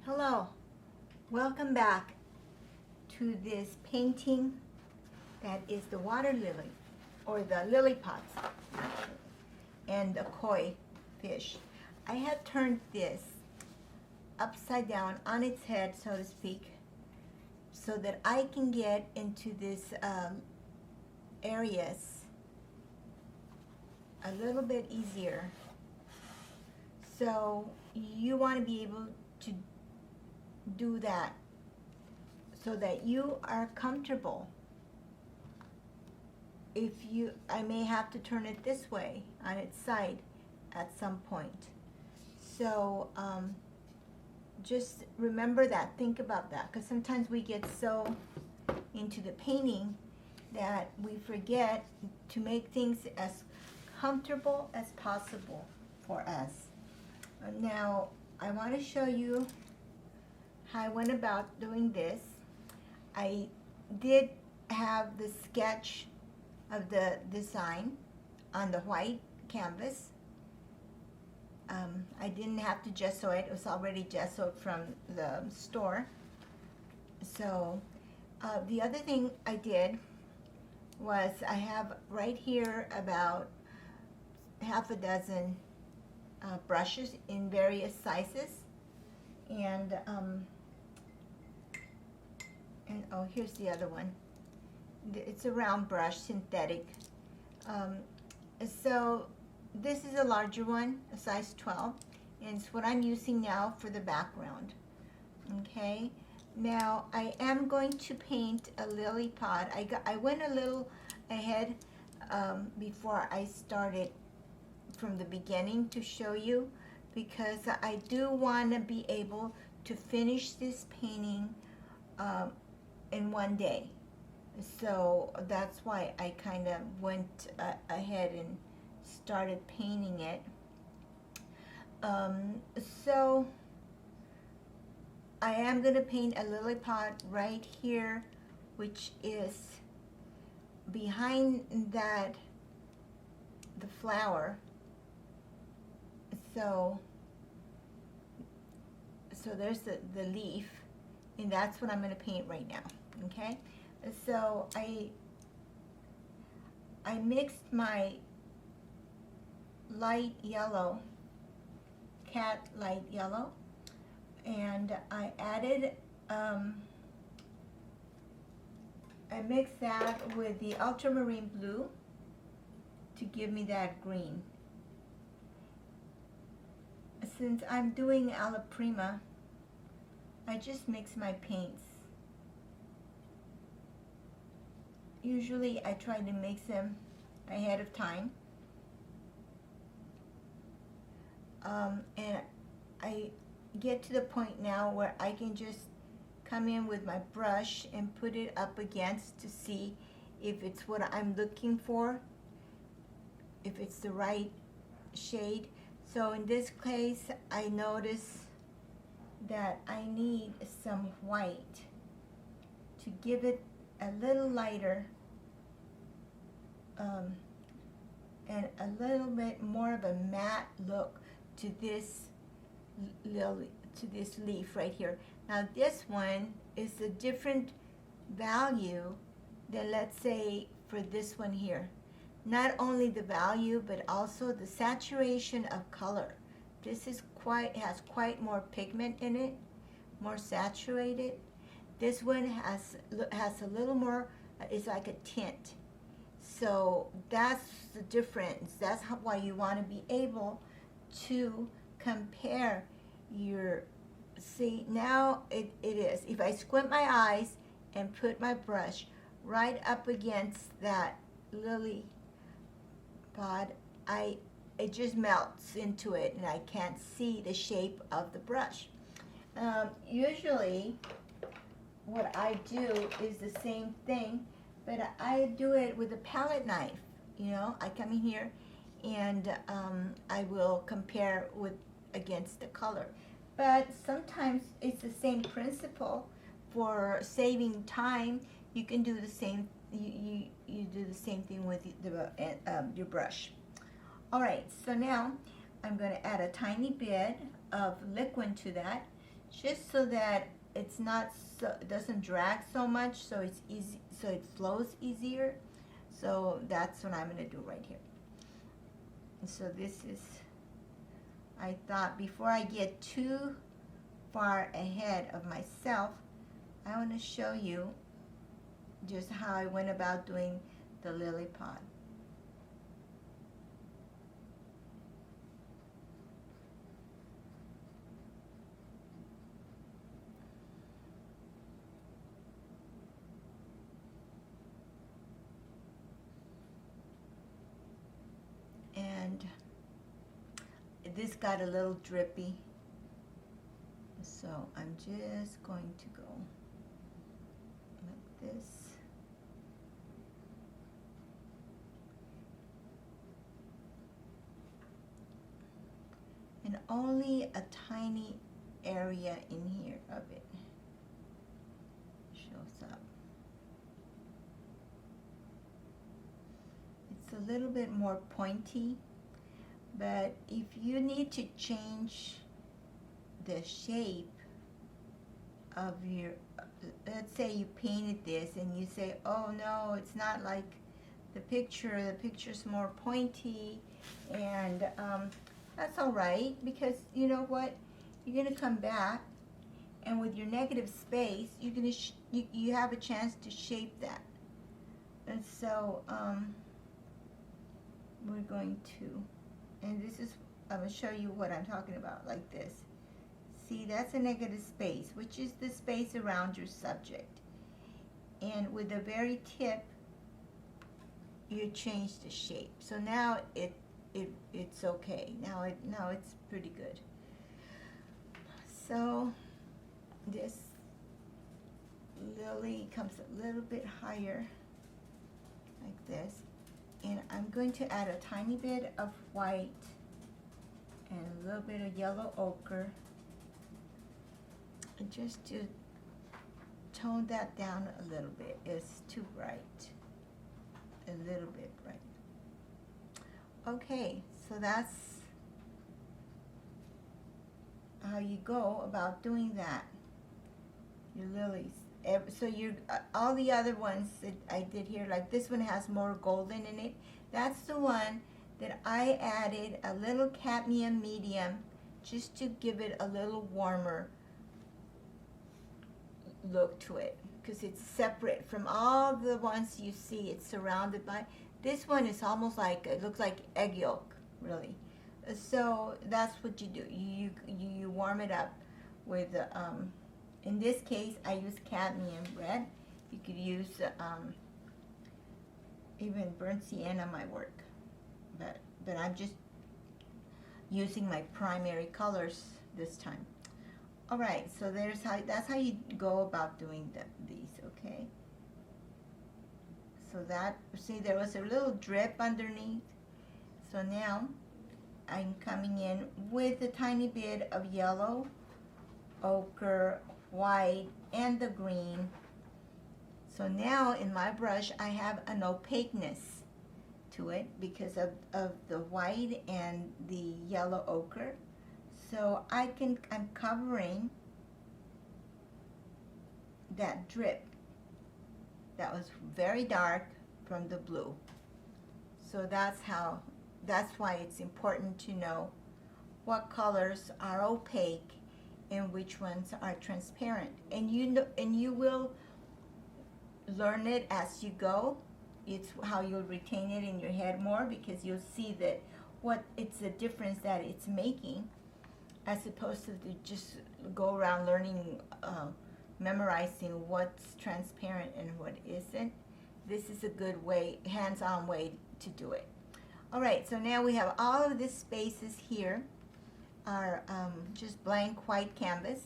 Hello, welcome back to this painting that is the water lily, or the lily pots, actually, and the koi fish. I have turned this upside down on its head, so to speak, so that I can get into this areas a little bit easier. So you want to be able to do that so that you are comfortable. I may have to turn it this way on its side at some point. So just remember that, think about that, because sometimes we get so into the painting that we forget to make things as comfortable as possible for us. Now, I want to show you how I went about doing this. I did have the sketch of the design on the white canvas. I didn't have to gesso it. It was already gessoed from the store. So the other thing I did was I have right here about half a dozen brushes in various sizes, and oh, here's the other one. It's a round brush, synthetic. So this is a larger one, a size 12, and it's what I'm using now for the background. Okay, now I am going to paint a lily pod. I went a little ahead before I started from the beginning to show you, because I do want to be able to finish this painting in one day. So that's why I kind of went ahead and started painting it. So I am going to paint a lily pad right here, which is behind that, the flower. So there's the leaf, and that's what I'm going to paint right now. Okay, so I mixed my light yellow, cat light yellow, and I added I mixed that with the ultramarine blue to give me that green. Since I'm doing alla prima, I just mix my paints. Usually I try to mix them ahead of time. And I get to the point now where I can just come in with my brush and put it up against to see if it's what I'm looking for, if it's the right shade. So in this case, I notice that I need some white to give it a little lighter and a little bit more of a matte look to this lily, to this leaf right here. Now this one is a different value than, let's say, for this one here. Not only the value, but also the saturation of color. This has quite more pigment in it, more saturated. This one has a little more, it's like a tint. So that's the difference. That's why you want to be able to compare your, see, now it is. If I squint my eyes and put my brush right up against that lily pod, it just melts into it and I can't see the shape of the brush. Usually what I do is the same thing, but I do it with a palette knife. You know, I come in here and I will compare against the color. But sometimes it's the same principle. For saving time, you can do the same. You do the same thing with your brush. All right, so now I'm going to add a tiny bit of liquid to that just so that it's not so, it doesn't drag so much, so it's easy, so it flows easier. So that's what I'm going to do right here. And so this is, I thought before I get too far ahead of myself, I want to show you just how I went about doing the lily pod. And this got a little drippy, so I'm just going to go like this. And only a tiny area in here of it shows up. It's a little bit more pointy, but if you need to change the shape of your, let's say you painted this and you say, oh no, it's not like the picture's more pointy, and that's all right, because you know what, you're going to come back, and with your negative space, you're going to you have a chance to shape that. And so we're going to, and this is, I'm going to show you what I'm talking about, like this. See, that's a negative space, which is the space around your subject. And with the very tip, you change the shape. So now it's okay. Now it's pretty good. So this lily comes a little bit higher, like this. And I'm going to add a tiny bit of white and a little bit of yellow ochre, and just to tone that down a little bit. It's too bright. A little bit bright. Okay, so that's how you go about doing that. Your lilies. So you, all the other ones that I did here, like this one has more golden in it. That's the one that I added a little cadmium medium just to give it a little warmer look to it, because it's separate from all the ones you see. It's surrounded by, this one is almost like, it looks like egg yolk, really. So that's what you do. You warm it up with in this case I use cadmium red. You could use even burnt sienna might work, but I'm just using my primary colors this time. All right, so that's how you go about doing these, okay? So that, see, there was a little drip underneath. So now I'm coming in with a tiny bit of yellow, ochre, white, and the green. So now in my brush I have an opaqueness to it because of the white and the yellow ochre. So I'm covering that drip that was very dark from the blue. So that's why it's important to know what colors are opaque and which ones are transparent. And you will learn it as you go. It's how you'll retain it in your head more, because you'll see that what it's the difference that it's making, as opposed to just go around learning, memorizing what's transparent and what isn't. This is a good way, hands-on way to do it. All right, so now we have all of these spaces here are just blank white canvas.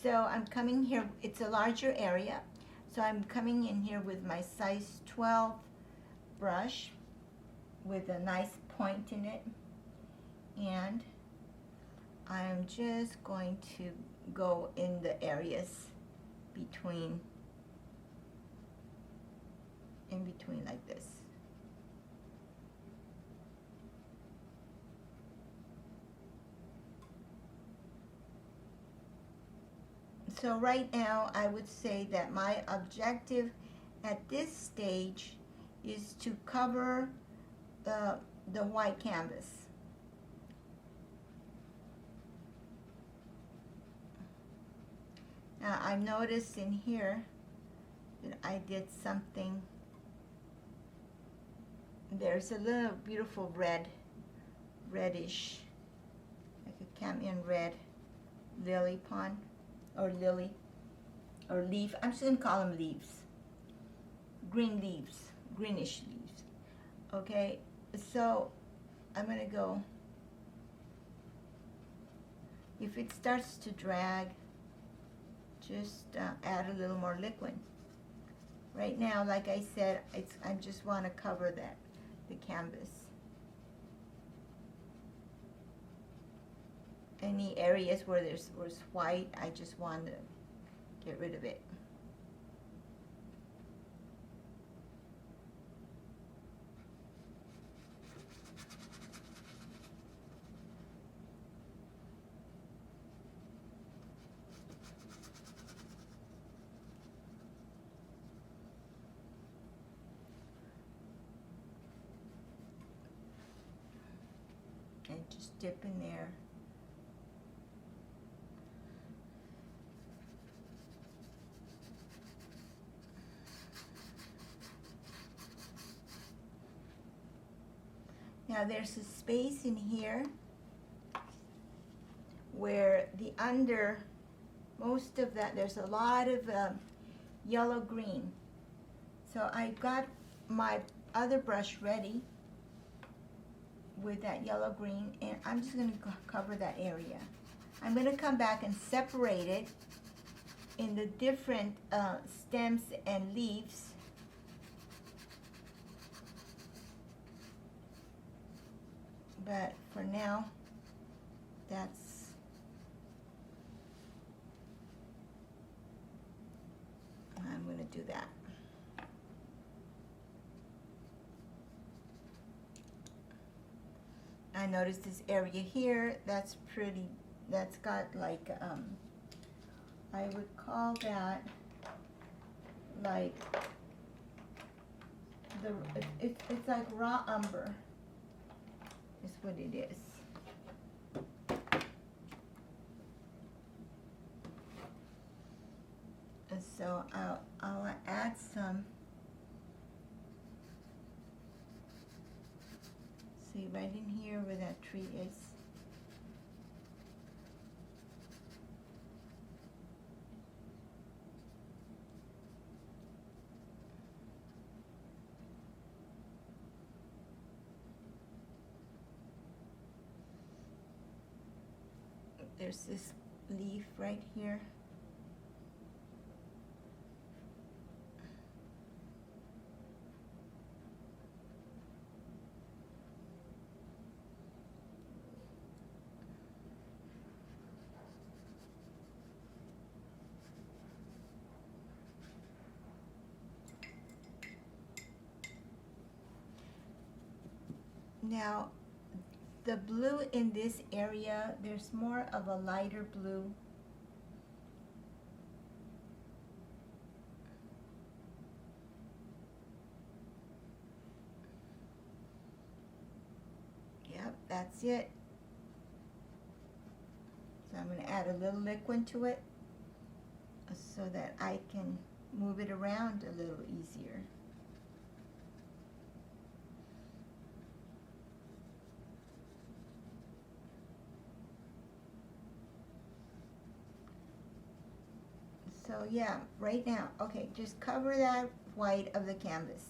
So I'm coming here, it's a larger area, so I'm coming in here with my size 12 brush with a nice point in it, and I'm just going to go in the areas in between like this. So right now I would say that my objective at this stage is to cover the white canvas. Now I noticed in here that I did something. There's a little beautiful reddish, like a cameo red lily pond, or lily, or leaf. I'm just gonna call them leaves. Green leaves, greenish leaves. Okay, so I'm gonna go. If it starts to drag, just add a little more liquid. Right now, like I said, I just want to cover the canvas. Any areas where was white, I just want to get rid of it. And just dip in there. Now there's a space in here where the under, most of that, there's a lot of yellow green. So I got my other brush ready with that yellow green, and I'm just going to cover that area. I'm going to come back and separate it in the different stems and leaves. But for now, I'm going to do that. I noticed this area here, that's pretty, that's got like, I would call that like, it's like raw umber, is what it is. And so I'll add some. See, right in here where that tree is. There's this leaf right here. Now, the blue in this area, there's more of a lighter blue. Yep, that's it. So I'm going to add a little liquid to it so that I can move it around a little easier. So yeah, right now, okay, just cover that white of the canvas.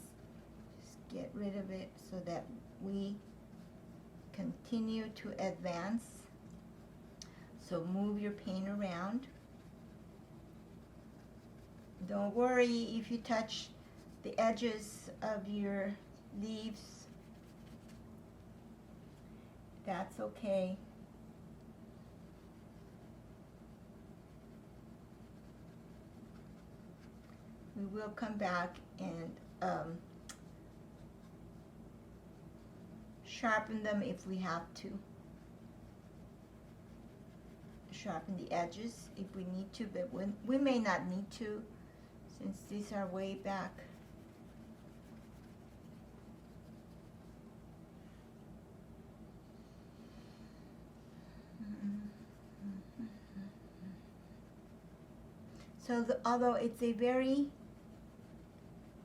Just get rid of it so that we continue to advance. So move your paint around. Don't worry if you touch the edges of your leaves. That's okay. We will come back and sharpen them if we have to. sharpen the edges if we need to, but we may not need to since these are way back. So although it's a very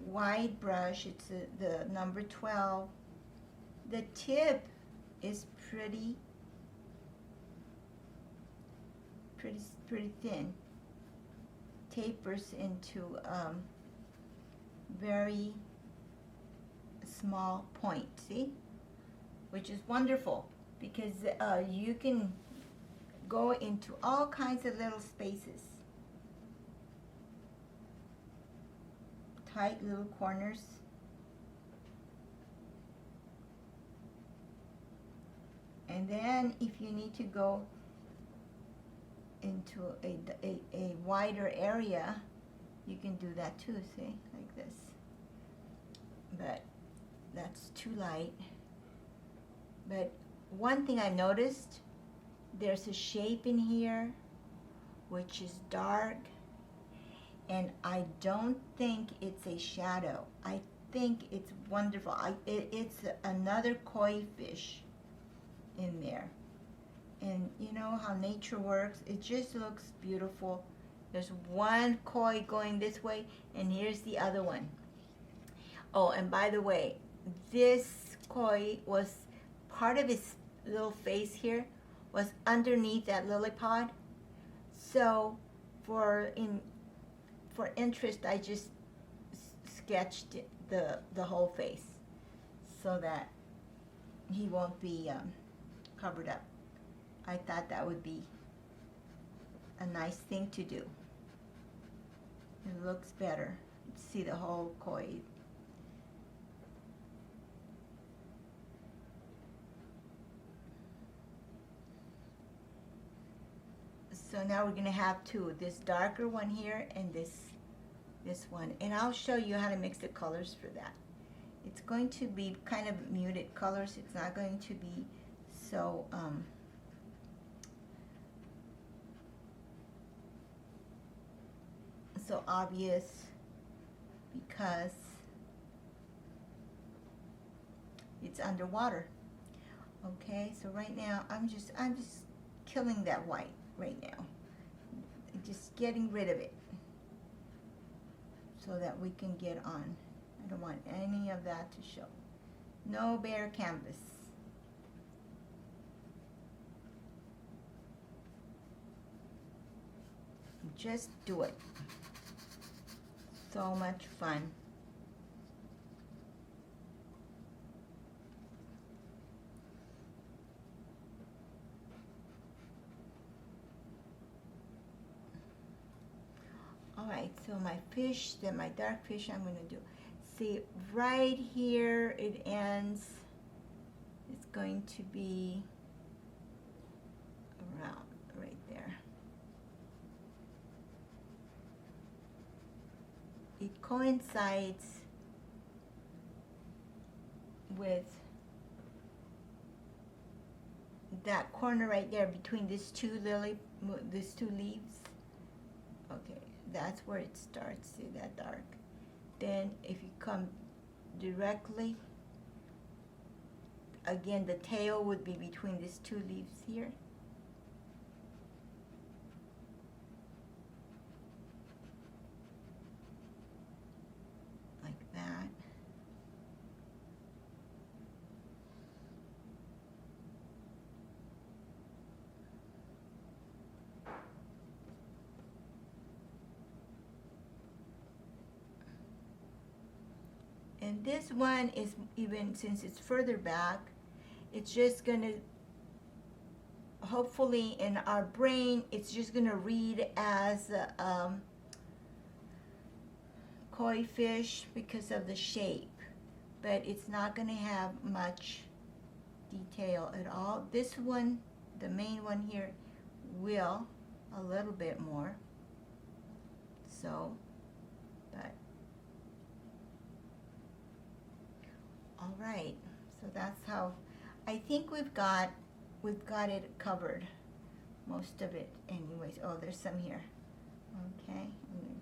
wide brush, it's the number 12, the tip is pretty thin. Tapers into very small point, see? Which is wonderful because you can go into all kinds of little spaces. Tight little corners. And then if you need to go into a wider area, you can do that too, see, like this. But that's too light. But one thing I noticed, there's a shape in here which is dark, and I don't think it's a shadow. I think it's wonderful. It's another koi fish in there. And you know how nature works, it just looks beautiful. There's one koi going this way, and here's the other one. Oh, and by the way, this koi was, part of his little face here was underneath that lily pod. So for interest, I just sketched the whole face so that he won't be covered up. I thought that would be a nice thing to do. It looks better. See the whole koi. So now we're going to have two, this darker one here and this one. And I'll show you how to mix the colors for that. It's going to be kind of muted colors. It's not going to be so so obvious because it's underwater. Okay, so right now I'm just killing that white right now. Just getting rid of it so that we can get on. I don't want any of that to show. No bare canvas. Just do it. So much fun. Alright, so my fish, then my dark fish I'm going to do. See, right here it ends. It's going to be around right there. It coincides with that corner right there between these two leaves. Okay, that's where it starts. See that dark? Then if you come directly, again the tail would be between these two leaves here. Like that. And this one is, even since it's further back, it's just going to, hopefully in our brain, it's just going to read as koi fish because of the shape. But it's not going to have much detail at all. This one, the main one here, will a little bit more. So, but all right, so that's how I think we've got it covered most of it anyways. Oh, there's some here. Okay, I'm gonna